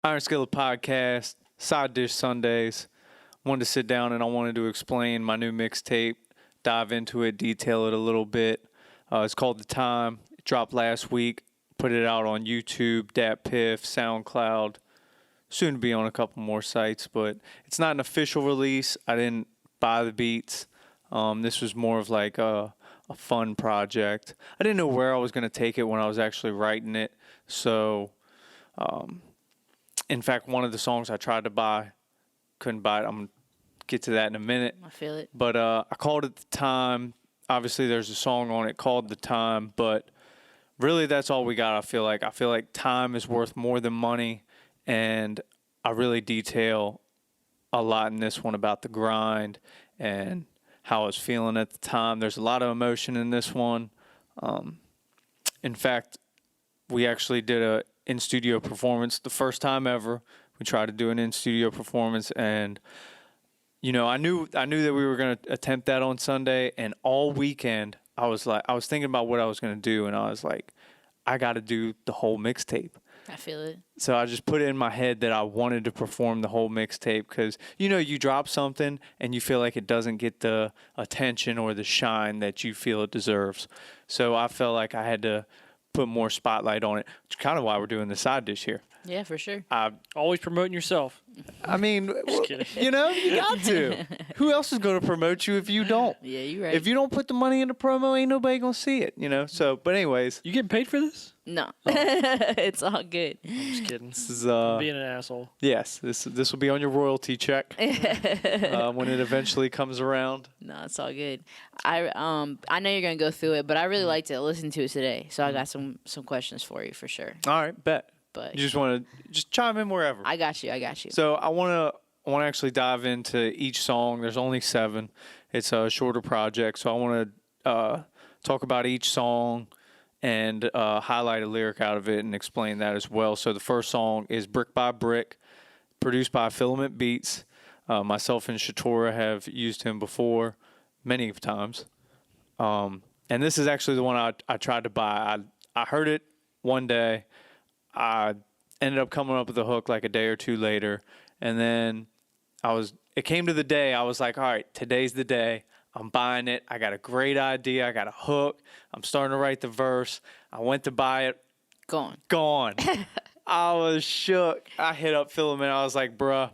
Iron Skillet Podcast, Side Dish Sundays. Wanted to sit down and I wanted to explain my new mixtape, dive into it, detail it a little bit. It's called The Time. It dropped last week. Put it out on YouTube, DatPiff, SoundCloud. Soon to be on a couple more sites, but it's not an official release. I didn't buy the beats. This was more of like a fun project. I didn't know where I was going to take it when I was actually writing it. So, in fact, one of the songs I tried to buy, couldn't buy it. I'm going to get to that in a minute. I feel it. But I called it The Time. Obviously, there's a song on it called The Time, but really that's all we got, I feel like. I feel like time is worth more than money, and I really detail a lot in this one about the grind and how I was feeling at the time. There's a lot of emotion in this one. In fact, we actually did a in-studio performance the first time ever. We tried to do an in-studio performance, and I knew that we were going to attempt that on Sunday, and all weekend I was thinking about what I was going to do, and I was like, I got to do the whole mixtape. I feel it. So I just put it in my head that I wanted to perform the whole mixtape because, you drop something and you feel like it doesn't get the attention or the shine that you feel it deserves. So I felt like I had to put more spotlight on it, which is kind of why we're doing the side dish here. Yeah, for sure. Always promoting yourself. I mean, kidding. you got to. Who else is going to promote you if you don't? Yeah, you're right. If you don't put the money into promo, ain't nobody going to see it, So, but anyways, You getting paid for this? No. It's all good. I'm just kidding. this is Being an asshole. yes, this will be on your royalty check when it eventually comes around. No, it's all good. I know you're gonna go through it, but I really like to listen to it today. So I got some questions for you for sure. All right, bet. But You just want to chime in wherever. I got you. So I want to actually dive into each song. There's only 7. It's a shorter project, so I want to talk about each song and highlight a lyric out of it and explain that as well. So the first song is Brick by Brick, produced by Filament Beats. Myself and Shatora have used him before many times. And this is actually the one I tried to buy. I heard it one day. I ended up coming up with a hook like a day or two later. And then it came to the day. I was like, all right, today's the day. I'm buying it. I got a great idea. I got a hook. I'm starting to write the verse. I went to buy it. Gone. I was shook. I hit up Filament. I was like, bruh,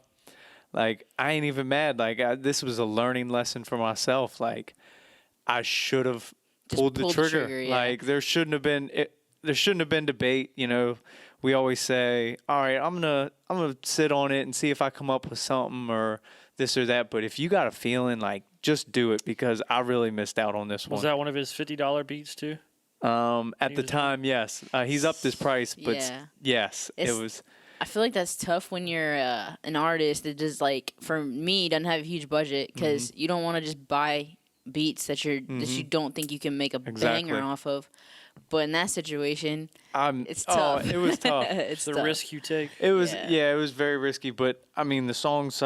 like, I ain't even mad. Like, this was a learning lesson for myself. Like, I should have pulled the trigger. Yeah. Like, there shouldn't have been debate. We always say, all right, I'm gonna sit on it and see if I come up with something or this or that. But if you got a feeling, like, just do it, because I really missed out on this one. Was that one of his $50 beats too? At the time, yes. He's upped his price, but Yeah. yes, it was. I feel like that's tough when you're an artist that just, like, for me, doesn't have a huge budget, because you don't want to just buy beats that you don't think you can make a banger off of. But in that situation, it's tough. It was tough. It's The tough. risk you take. It was, Yeah. it was very risky. But I mean, the song's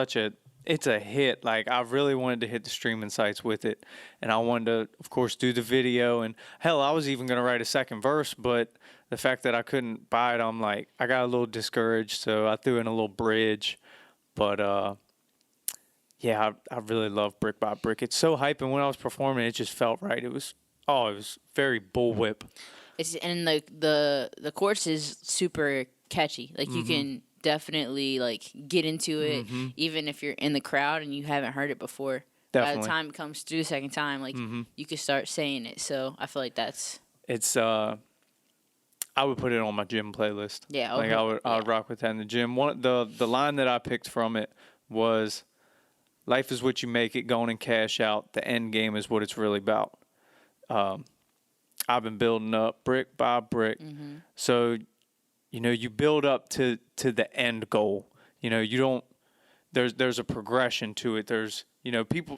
it's a hit. Like, I really wanted to hit the streaming sites with it, and I wanted to, of course, do the video. And hell, I was even gonna write a second verse, but the fact that I couldn't buy it, I'm like, I got a little discouraged, so I threw in a little bridge. But yeah, I really love Brick by Brick. It's so hype, and when I was performing, it just felt right. It was very bullwhip. And the chorus is super catchy. Like, you can definitely, like, get into it, even if you're in the crowd and you haven't heard it before. By Definitely. the time it comes through the second time, like, you can start saying it. So I feel like that's It's I would put it on my gym playlist. Yeah, like I would rock with that in the gym. The line that I picked from it was, "Life is what you make it, go on and cash out. The end game is what it's really about." I've been building up brick by brick, so you build up to the end goal. You don't. There's a progression to it. There's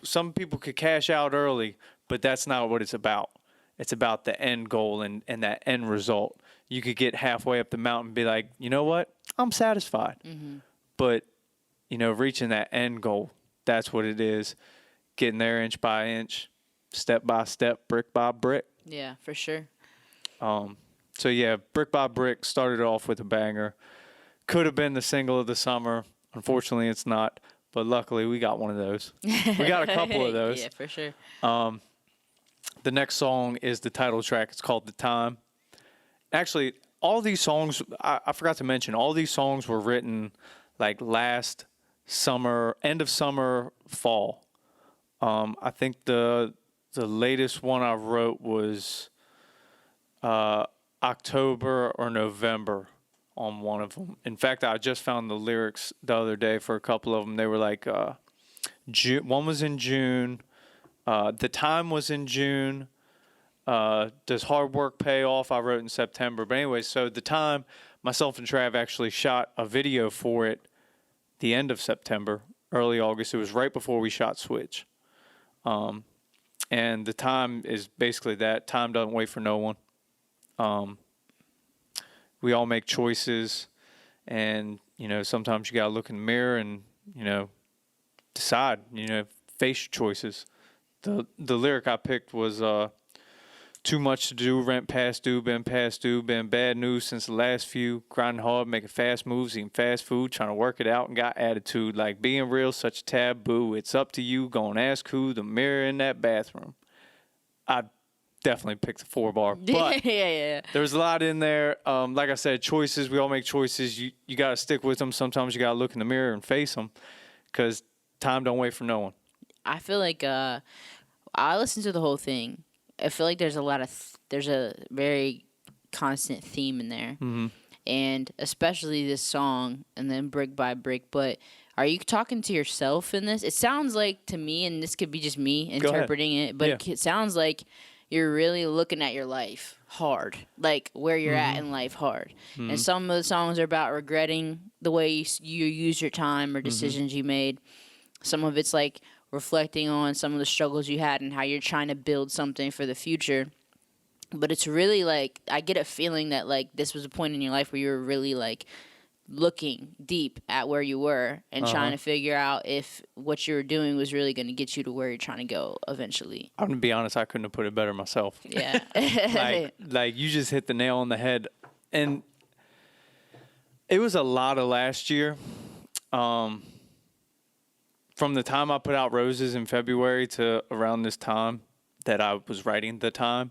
some people could cash out early, but that's not what it's about. It's about the end goal and that end result. You could get halfway up the mountain and be like, you know what? I'm satisfied. But, reaching that end goal, that's what it is. Getting there inch by inch, step by step, brick by brick. Yeah, for sure. So, yeah, Brick by Brick started off with a banger. could have been the single of the summer. Unfortunately, it's not. But luckily, we got one of those. We got a couple of those. Yeah, for sure. The next song is the title track. It's called "The Time." Actually, all these songs, I forgot to mention, all these songs were written like last summer, end of summer, fall. I think the latest one I wrote was October or November on one of them. In fact, I just found the lyrics the other day for a couple of them. They were like, June, one was in June. The Time was in June. Does Hard Work Pay Off? I wrote in September. But anyway, so The Time, myself and Trav actually shot a video for it the end of September, early August. It was right before we shot Switch. And The Time is basically that. Time doesn't wait for no one. We all make choices, and, you know, sometimes you got to look in the mirror and, you know, decide, you know, face your choices. The lyric I picked was, too much to do, rent past due, been bad news since the last few, grinding hard, making fast moves, eating fast food, trying to work it out and got attitude, like being real, such a taboo, it's up to you, go and ask who, the mirror in that bathroom. I definitely picked the 4-bar, but yeah. there's a lot in there. Like I said, choices, we all make choices. You got to stick with them. Sometimes you got to look in the mirror and face them, because time don't wait for no one. I feel like I listened to the whole thing. I feel like there's a very constant theme in there, and especially this song, and then Brick by Brick. But are you talking to yourself in this? It sounds like to me, and this could be just me interpreting it, but it sounds like you're really looking at your life hard, like where you're at in life hard. And some of the songs are about regretting the way you use your time or decisions you made. Some of it's like reflecting on some of the struggles you had and how you're trying to build something for the future. But it's really like, I get a feeling that like this was a point in your life where you were really like looking deep at where you were and trying to figure out if what you were doing was really going to get you to where you're trying to go eventually. I'm gonna be honest, I couldn't have put it better myself. Yeah. like you just hit the nail on the head. And it was a lot of last year. From the time I put out Roses in February to around this time that I was writing The Time.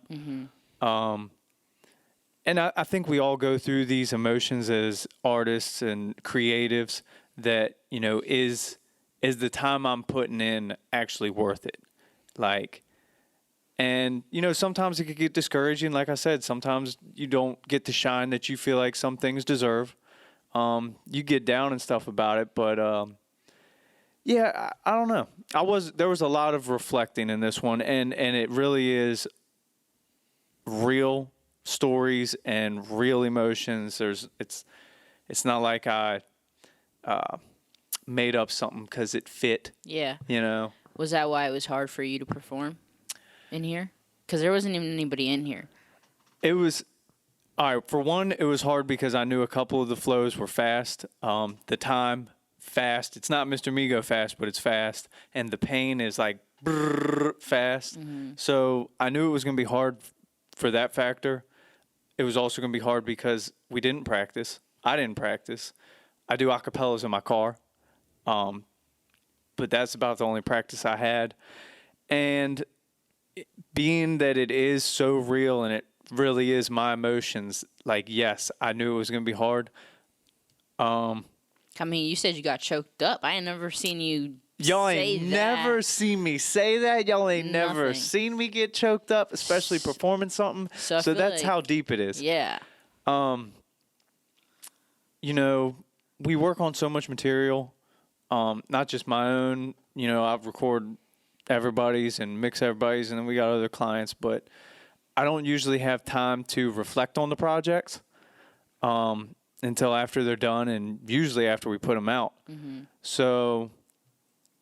And I think we all go through these emotions as artists and creatives that, you know, is the time I'm putting in actually worth it? Like, and, you know, sometimes it could get discouraging. Like I said, sometimes you don't get the shine that you feel like some things deserve. You get down and stuff about it, but, yeah, I don't know. There was a lot of reflecting in this one, and it really is real stories and real emotions. It's not like I made up something because it fit. Yeah. You know. Was that why it was hard for you to perform in here? Because there wasn't even anybody in here. It was. All right. For one, it was hard because I knew a couple of the flows were fast. The time. Fast. It's not Mr. Migo fast, but it's fast. And the pain is like fast. So I knew it was going to be hard for that factor. It was also going to be hard because we didn't practice. I didn't practice. I do acapellas in my car. But that's about the only practice I had. And being that it is so real and it really is my emotions, like, yes, I knew it was going to be hard. I mean, you said you got choked up. I ain't never seen you Y'all say ain't that. never seen me say that. Y'all ain't never Nothing. seen me get choked up, especially performing something. So I So feel that's like- how deep it is. Yeah. You know, we work on so much material, not just my own. You know, I record everybody's and mix everybody's, and then we got other clients, but I don't usually have time to reflect on the projects until after they're done, and usually after we put them out. So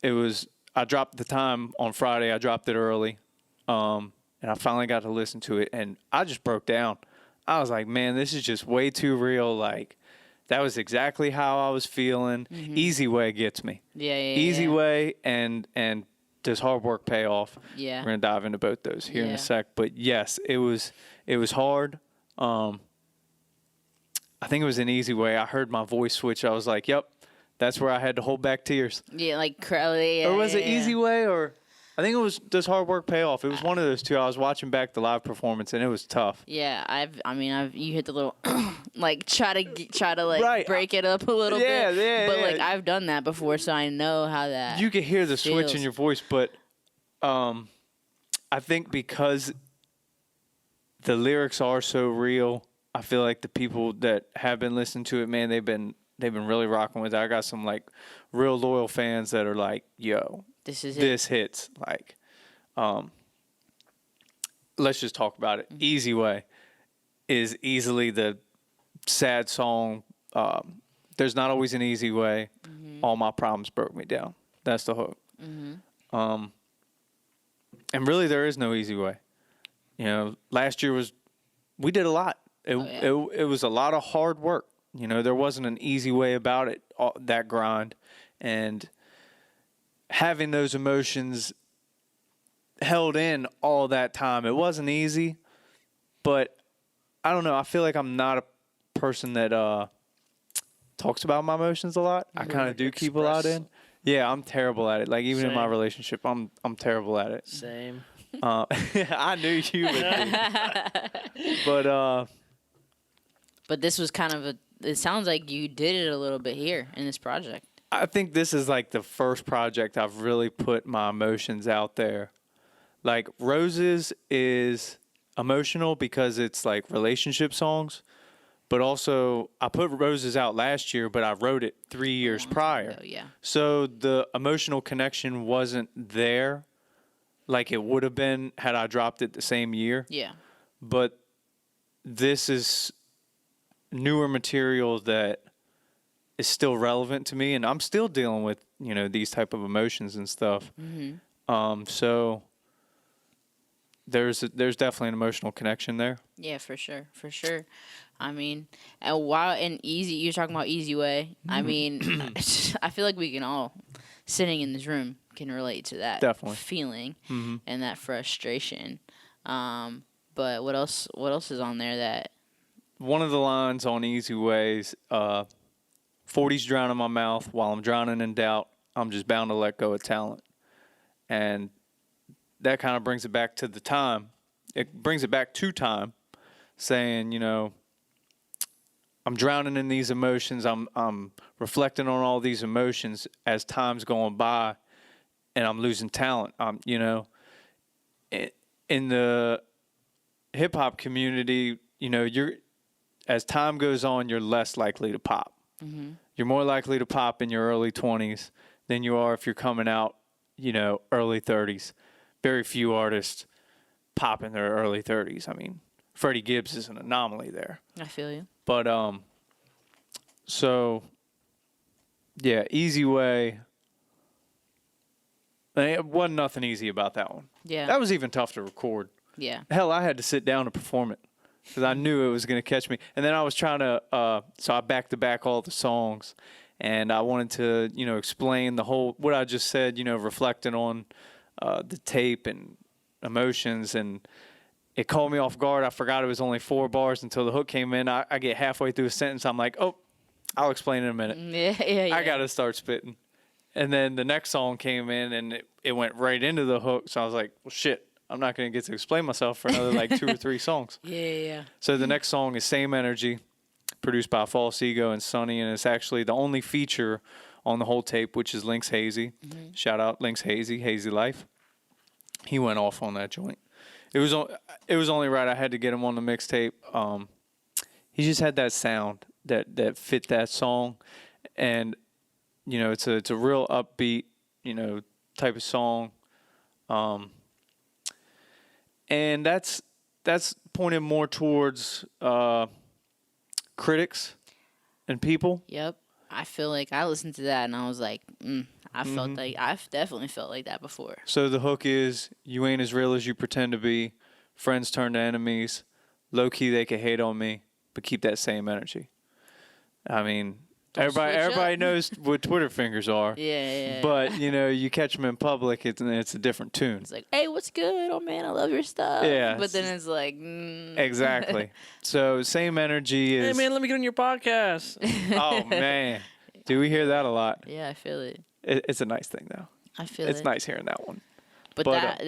I dropped The Time on Friday. I dropped it early, and I finally got to listen to it, and I just broke down. I was like, man, this is just way too real. Like, that was exactly how I was feeling. Easy Way gets me. Yeah. Easy Way and does Hard Work pay off? Yeah. We're gonna dive into both those here in Yeah. a sec. But yes, it was hard. I think it was an Easy Way. I heard my voice switch. I was like, yep, that's where I had to hold back tears. Yeah, like Crowley. Yeah, Or was it yeah. Easy Way, or I think it was Does Hard Work Pay Off? It was one of those two. I was watching back the live performance, and it was tough. Yeah, you hit the little like try to like Right. break it up a little Yeah, bit. yeah, But yeah. like I've done that before, so I know how that. You could hear the switch in feels. your voice, but I think because the lyrics are so real, I feel like the people that have been listening to it, man, they've been really rocking with it. I got some like real loyal fans that are like, yo, This is it. this hits. Like, let's just talk about it. Easy Way is easily the sad song. There's not always an easy way. All my problems broke me down. That's the hook. And really, there is no easy way. You know, last year we did a lot. It was a lot of hard work. You know, there wasn't an easy way about it. That grind, and having those emotions held in all that time. It wasn't easy, but I don't know. I feel like I'm not a person that talks about my emotions a lot. I kind of do keep a lot in. Yeah, I'm terrible at it. Like even in my Same. relationship, I'm terrible at it. Same. I knew you would be. But But this was kind of it sounds like you did it a little bit here in this project. I think this is like the first project I've really put my emotions out there. Like Roses is emotional because it's like relationship songs, but also I put Roses out last year, but I wrote it 3 years prior. Oh yeah. So the emotional connection wasn't there like it would have been had I dropped it the same year. Yeah. But this is newer material that is still relevant to me, and I'm still dealing with, you know, these type of emotions and stuff. So there's definitely an emotional connection there. Yeah, for sure, for sure. I mean, and you're talking about Easy Way. I mean, I feel like we can all, sitting in this room, can relate to that Definitely. feeling and that frustration. But what else is on there that? One of the lines on Easy Ways, 40's drowning my mouth while I'm drowning in doubt. I'm just bound to let go of talent. And that kind of brings it back to the time. It brings it back to time, saying, you know, I'm drowning in these emotions. I'm reflecting on all these emotions as time's going by, and I'm losing talent. You know, in the hip hop community, you know, as time goes on, you're less likely to pop. You're more likely to pop in your early 20s than you are if you're coming out, you know, early 30s. Very few artists pop in their early 30s. I mean, Freddie Gibbs is an anomaly there. I feel you. But so yeah, Easy Way. It wasn't nothing easy about that one. Yeah. That was even tough to record. Yeah. Hell, I had to sit down to perform it because I knew it was going to catch me. And then I was trying to, so I back to back all the songs, and I wanted to, you know, explain the whole what I just said. You know, reflecting on the tape and emotions, and it caught me off guard. I forgot it was only 4 bars until the hook came in. I get halfway through a sentence, I'm like, oh, I'll explain in a minute. Yeah. I got to start spitting. And then the next song came in, and it went right into the hook. So I was like, well, shit, I'm not going to get to explain myself for another like 2 or 3 songs. Yeah. So the next song is Same Energy, produced by False Ego and Sonny, and it's actually the only feature on the whole tape, which is Lynx Hazy. Shout out Lynx Hazy, Hazy Life. He went off on that joint. It was only right I had to get him on the mixtape. He just had that sound that fit that song, and you know, it's a real upbeat, you know, type of song. And that's pointed more towards critics and people. Yep. I feel like I listened to that and I was like, I felt like I've definitely felt like that before. So the hook is, you ain't as real as you pretend to be. Friends turn to enemies. Low key, they can hate on me, but keep that same energy. I mean, Everybody, switch everybody up. knows what Twitter fingers are. Yeah. But you catch them in public, it's a different tune. It's like, hey, what's good? Oh man, I love your stuff. Yeah, But then it's like, Exactly. So same energy Hey is. man, let me get on your podcast. Oh man, do we hear that a lot? Yeah, I feel it. It's a nice thing though. I feel It's it. nice hearing that one. But But,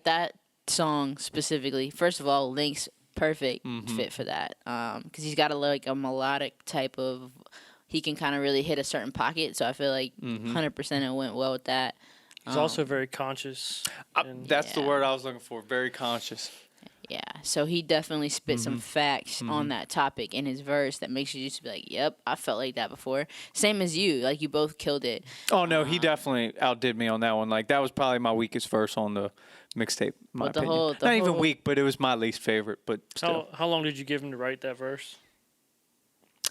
that song specifically, first of all, Link's perfect Mm-hmm. fit for that. Because he's got a melodic type of. He can kind of really hit a certain pocket, so I feel like Mm-hmm. 100% it went well with that. He's also very conscious. And That's the Yeah. word I was looking for. Very conscious. Yeah, so he definitely spit Mm-hmm. some facts on that topic in his verse that makes you just be like, "Yep, I felt like that before." Same as you, like you both killed it. Oh no, he definitely outdid me on that one. Like that was probably my weakest verse on the mixtape. In my But the opinion. whole- the Not even whole- weak, but it was my least favorite. But still, how long did you give him to write that verse?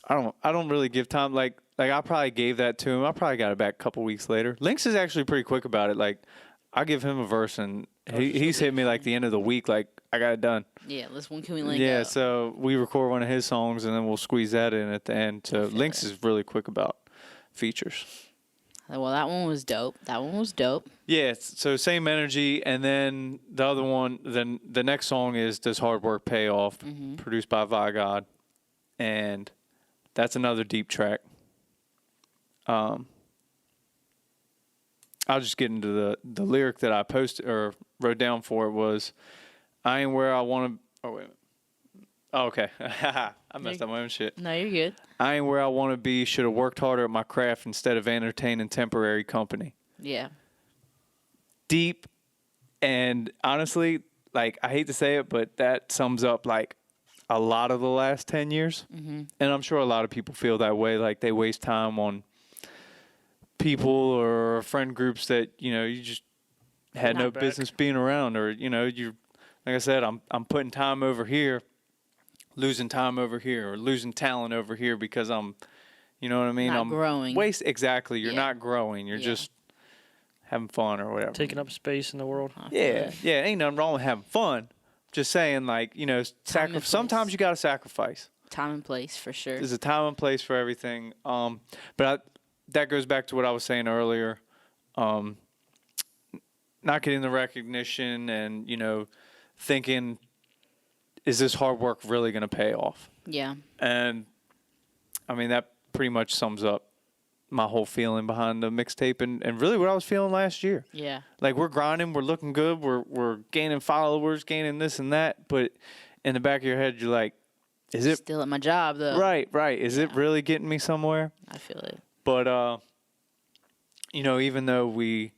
I don't really give time. Like I probably gave that to him. I probably got it back a couple weeks later. Lynx is actually pretty quick about it. Like I give him a verse and he's hit me like the end of the week. Like I got it done. Yeah, when can we link Yeah, up? so we record one of his songs and then we'll squeeze that in at the end. So feel Lynx it. is really quick about features. Well, that one was dope. Yeah, so same energy, and then the other one, then the next song is "Does Hard Work Pay Off," produced by Vigod, and that's another deep track. I'll just get into the lyric that I posted or wrote down for it was, "I ain't where I want to." Oh wait a minute. Oh, okay, I messed up my own shit. No, you're good. I ain't where I want to be. Should have worked harder at my craft instead of entertaining temporary company. Yeah. Deep, and honestly, like I hate to say it, but that sums up like a lot of the last 10 years. Mm-hmm. And I'm sure a lot of people feel that way. Like they waste time on people or friend groups that you just had Not no back. business being around, or you like I said, I'm putting time over here, losing time over here, or losing talent over here because I'm, you know what I mean? Not I'm growing. Exactly. You're Yeah. not growing. You're Yeah. just having fun or whatever. Taking up space in the world. I feel Yeah, it. yeah. Ain't nothing wrong with having fun. Just saying, like and sometimes place. you got to sacrifice. Time and place for sure. There's a time and place for everything. That goes back to what I was saying earlier. Not getting the recognition and thinking, is this hard work really going to pay off? Yeah. And I mean that pretty much sums up my whole feeling behind the mixtape and really what I was feeling last year. Yeah. Like we're grinding, we're looking good, we're gaining followers, gaining this and that, but in the back of your head you're like, is it Still at my job though. right? Is it really getting me somewhere? I feel it. But even though we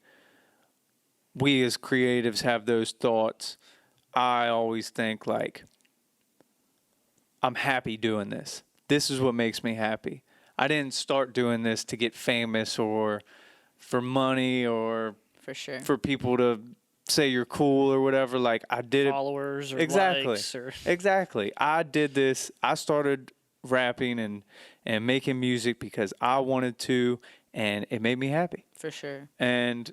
as creatives have those thoughts, I always think like I'm happy doing this. This is what makes me happy. I didn't start doing this to get famous or for money or For sure. for people to say you're cool or whatever. Like I did it Followers or exactly. likes or Exactly. I did this. I started rapping and making music because I wanted to, and it made me happy. For sure. And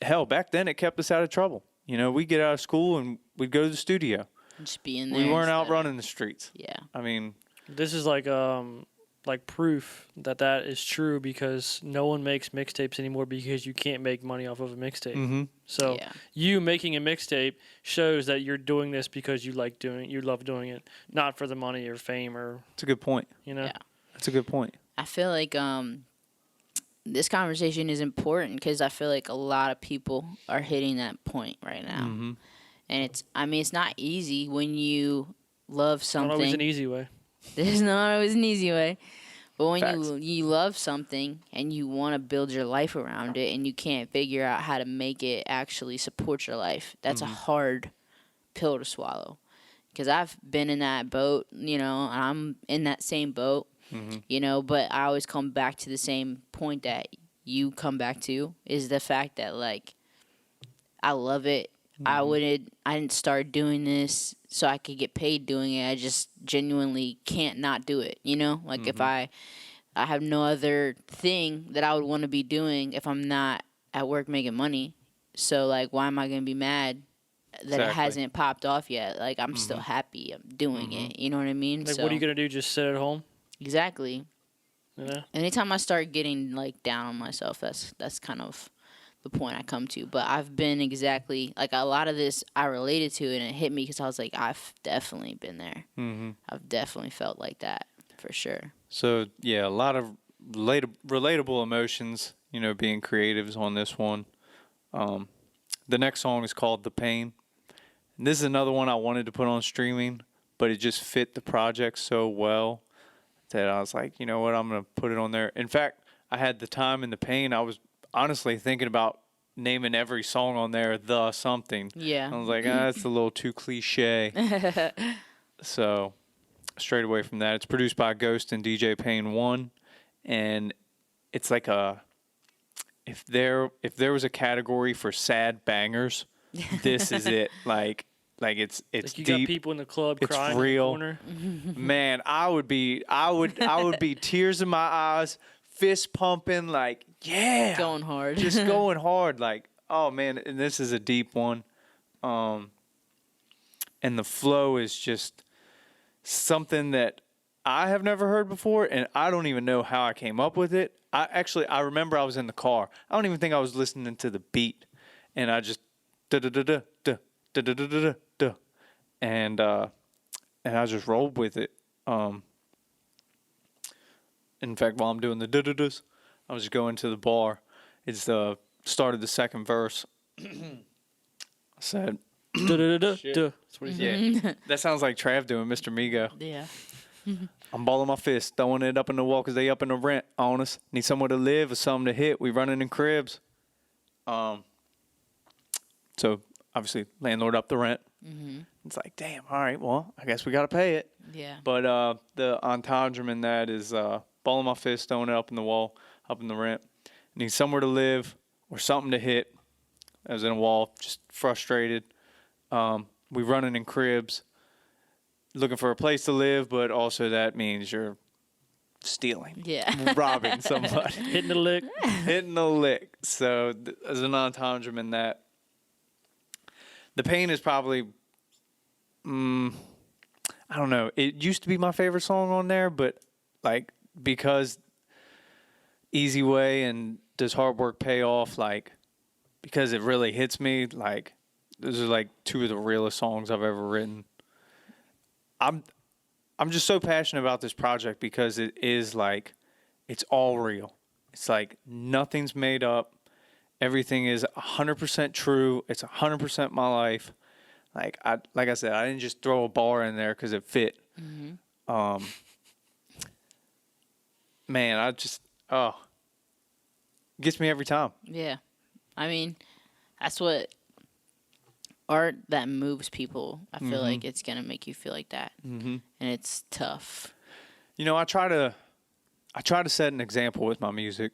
hell, back then it kept us out of trouble. We'd get out of school and we'd go to the studio. Just be in there. We weren't out instead. running the streets. Yeah. I mean, this is like proof that is true because no one makes mixtapes anymore because you can't make money off of a mixtape. mm-hmm. So Yeah. you making a mixtape shows that you're doing this because you love doing it, not for the money or fame or That's a good point. Yeah. That's a good point. I feel like this conversation is important because I feel like a lot of people are hitting that point right now. Mm-hmm. And it's not easy when you love Not always an something. easy way. There's not always an easy way. But when Facts. you love something and you want to build your life around it and you can't figure out how to make it actually support your life, that's a hard pill to swallow. Because I've been in that boat, and I'm in that same boat, but I always come back to the same point that you come back to is the fact that, like, I love it. I didn't start doing this so I could get paid doing it. I just genuinely can't not do it, Like, if I have no other thing that I would want to be doing if I'm not at work making money. So, like, why am I going to be mad that it Exactly. hasn't popped off yet? Like, I'm still happy I'm doing it. You know what I mean? Like, So, what are you gonna do? Just sit at home? exactly. Yeah. Anytime I start getting like down on myself, that's kind of the point I come to. But I've been exactly like a lot of this I related to, and it hit me because I was like, I've definitely been there. Mm-hmm. I've definitely felt like that for sure. So yeah, a lot of relatable emotions. Being creatives on this one. The next song is called "The Pain." And this is another one I wanted to put on streaming, but it just fit the project so well that I was like, you know what, I'm gonna put it on there. In fact, I had the time and the pain. I was honestly thinking about naming every song on there the something. Yeah. I was like, that's a little too cliche. So straight away from that, it's produced by Ghost and DJ Payne 1, and it's like if there was a category for sad bangers, this is it. Like it's Like you deep. got people in the club It's crying real. in the corner. Man, I would be tears in my eyes, fist pumping, like, yeah, Going hard. just going hard, like, oh man. And this is a deep one, and the flow is just something that I have never heard before, and I don't even know how I came up with it. I remember I was in the car. I don't even think I was listening to the beat, and I just da da da da da da da da da da, and I just rolled with it. In fact, while I'm doing the da da das, I was just going to the bar. It's the start of the second verse. I said, Da-da-da-da-da. That's what he said. "Yeah, that sounds like Trav doing Mr. Migo. Yeah. I'm balling my fist, throwing it up in the wall because they up in the rent on us. Need somewhere to live or something to hit. We running in cribs. So obviously landlord up the rent. Mm-hmm. It's like, damn, all right, well, I guess we got to pay it. Yeah. But the entendre in that is balling my fist, throwing it up in the wall, up in the rent. Need somewhere to live or something to hit. I was in a wall, just frustrated. We running in cribs, looking for a place to live, but also that means you're stealing, Yeah. robbing somebody, Hitting the lick. hitting the lick. So as an entendre in that, the pain is probably, I don't know. It used to be my favorite song on there, but like because Easy Way and Does Hard Work Pay Off, like because it really hits me, like those are like two of the realest songs I've ever written. I'm just so passionate about this project because it is like it's all real. It's like nothing's made up. Everything is 100% true. It's 100% my life. Like I said, I didn't just throw a bar in there because it fit. Mm-hmm. Man, gets me every time. Yeah. I mean, that's what art that moves people. I feel like it's going to make you feel like that. Mm-hmm. And it's tough. You know, I try to set an example with my music,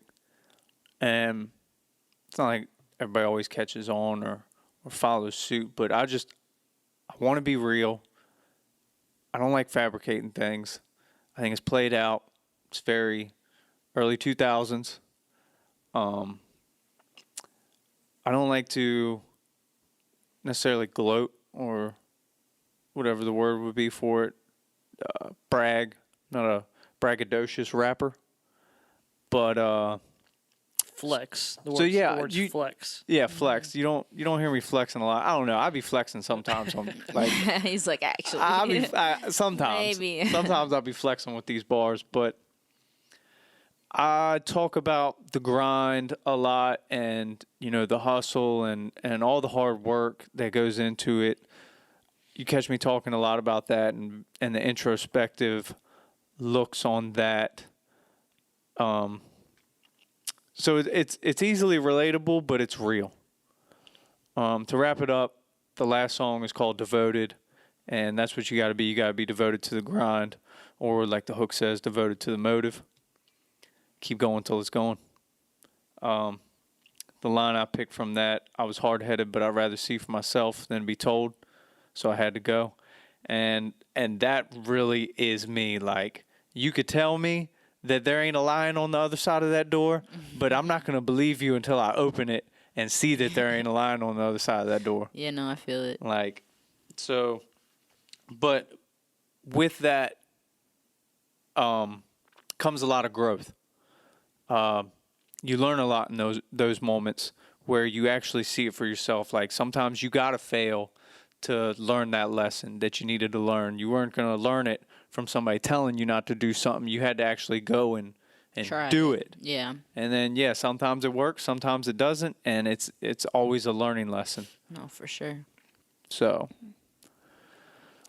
and it's not like everybody always catches on or follows suit, but I want to be real. I don't like fabricating things. I think it's played out. It's very early 2000s. I don't like to necessarily gloat or whatever the word would be for it. Brag. Not a braggadocious rapper. But Flex. The So, word, yeah, the word's you- flex. yeah, flex. You don't hear me flexing a lot. I don't know. I be flexing sometimes. I'm like He's like, actually. sometimes. Maybe. Sometimes I'll be flexing with these bars, but I talk about the grind a lot, and the hustle and all the hard work that goes into it. You catch me talking a lot about that and the introspective looks on that. So it's easily relatable, but it's real. To wrap it up, the last song is called "Devoted," and that's what you got to be. You got to be devoted to the grind, or like the hook says, devoted to the motive. Keep going till it's going. The line I picked from that, I was hard-headed, but I'd rather see for myself than be told, so I had to go. And that really is me. Like, you could tell me that there ain't a lion on the other side of that door, but I'm not going to believe you until I open it and see that there ain't a lion on the other side of that door. Yeah, no, I feel it. Like, so, but with that comes a lot of growth. you learn a lot in those moments where you actually see it for yourself. Like sometimes you gotta fail to learn that lesson that you needed to learn. You weren't gonna learn it from somebody telling you not to do something. You had to actually go and Try do it. Yeah. And then sometimes it works, sometimes it doesn't, and it's always a learning lesson. No, for sure. So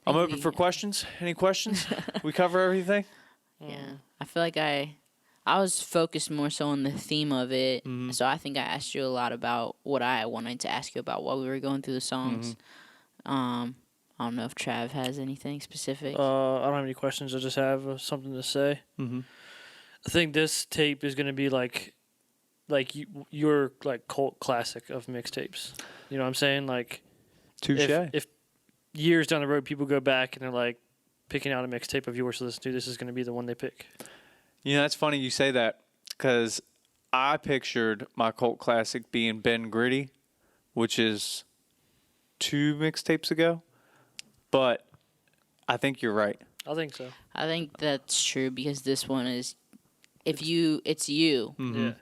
I'm Thank open you. for questions. Any questions? We cover everything. Yeah. I feel like I was focused more so on the theme of it. So I think I asked you a lot about what I wanted to ask you about while we were going through the songs. I don't know if Trav has anything specific. I don't have any questions. I just have something to say. Mhm. I think this tape is going to be like your like cult classic of mixtapes. You know what I'm saying? Like Touche. if years down the road people go back and they're like picking out a mixtape of yours to listen to, this is going to be the one they pick. That's funny you say that because I pictured my cult classic being Ben Gritty, which is 2 mixtapes ago. But I think you're right. I think so. I think that's true because this one is, it's you. Yeah.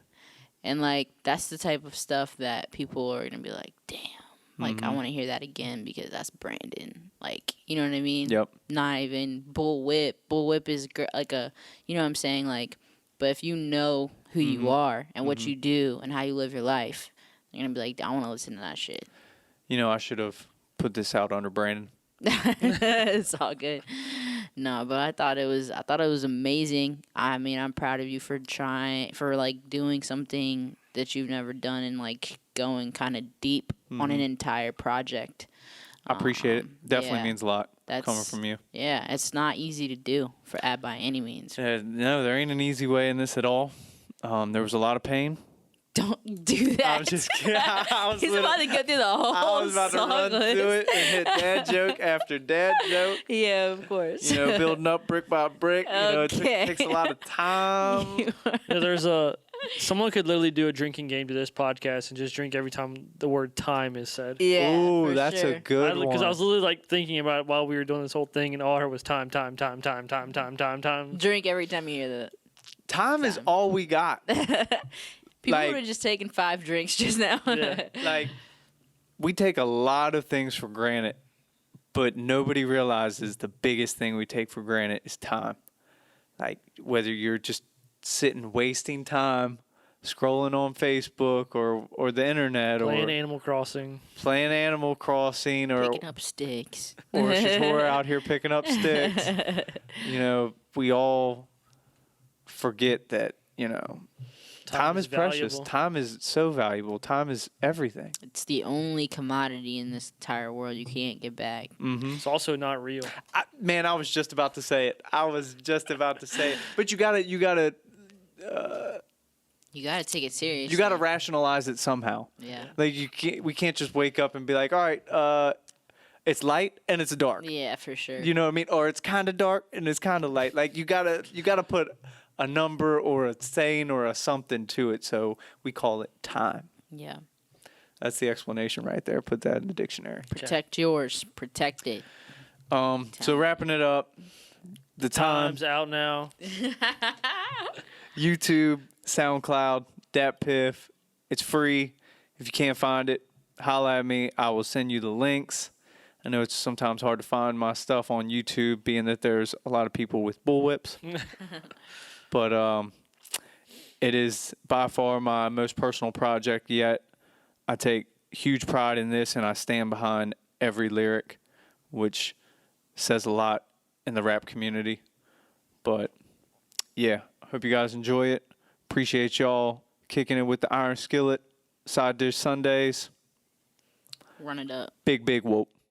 And like that's the type of stuff that people are gonna be like, damn, like I want to hear that again because that's Brandon. Like, you know what I mean? Yep. Not even Bull Whip. Bull Whip is like a, you know what I'm saying? Like, but if you know who you are and what you do and how you live your life, you're gonna be like, I want to listen to that shit. I should have put this out under Brandon. It's all good. No, but I thought it was amazing. I mean, I'm proud of you for like doing something that you've never done and like going kind of deep on an entire project. I appreciate it. Definitely yeah. means a lot That's coming from you. Yeah, it's not easy to do by any means. No, there ain't an easy way in this at all. There was a lot of pain. Don't do that. I'm just kidding. He's about to go through the whole I was about to song run list. through it and hit dad joke after dad joke. Yeah, of course. Building up brick by brick. It Okay. takes a lot of time. Yeah, someone could literally do a drinking game to this podcast and just drink every time the word time is said. Yeah. Ooh, for that's sure. a good one. Because I was literally like thinking about it while we were doing this whole thing, and all I heard was time, time, time, time, time, time, time, time. Drink every time you hear that. Time is all we got. People Like- were just taking 5 drinks just now. Yeah. Like, we take a lot of things for granted, but nobody realizes the biggest thing we take for granted is time. Like, whether you're just sitting wasting time scrolling on Facebook or the internet Playing or Animal Crossing. playing Animal Crossing or Picking up sticks. or we're out here picking up sticks. We all forget that, time is precious. valuable. Time is so valuable. Time is everything. It's the only commodity in this entire world you can't get back. It's also not real. I was just about to say it. But you gotta You gotta take it serious. you gotta rationalize it somehow. Yeah. Like we can't just wake up and be like, all right, it's light and it's dark. Yeah, for sure. You know what I mean? Or it's kind of dark and it's kind of light. Like you gotta put a number or a saying or a something to it. So we call it time. Yeah. That's the explanation right there. Put that in the dictionary. Protect yours. Protect it. So wrapping it up, the Time's out now. YouTube, SoundCloud, DatPiff. It's free. If you can't find it, holla at me. I will send you the links. I know it's sometimes hard to find my stuff on YouTube, being that there's a lot of people with bullwhips. But it is by far my most personal project yet. I take huge pride in this, and I stand behind every lyric, which says a lot in the rap community. But yeah, hope you guys enjoy it. Appreciate y'all kicking it with the Iron Skillet, Side Dish Sundays. Run it up. Big whoop.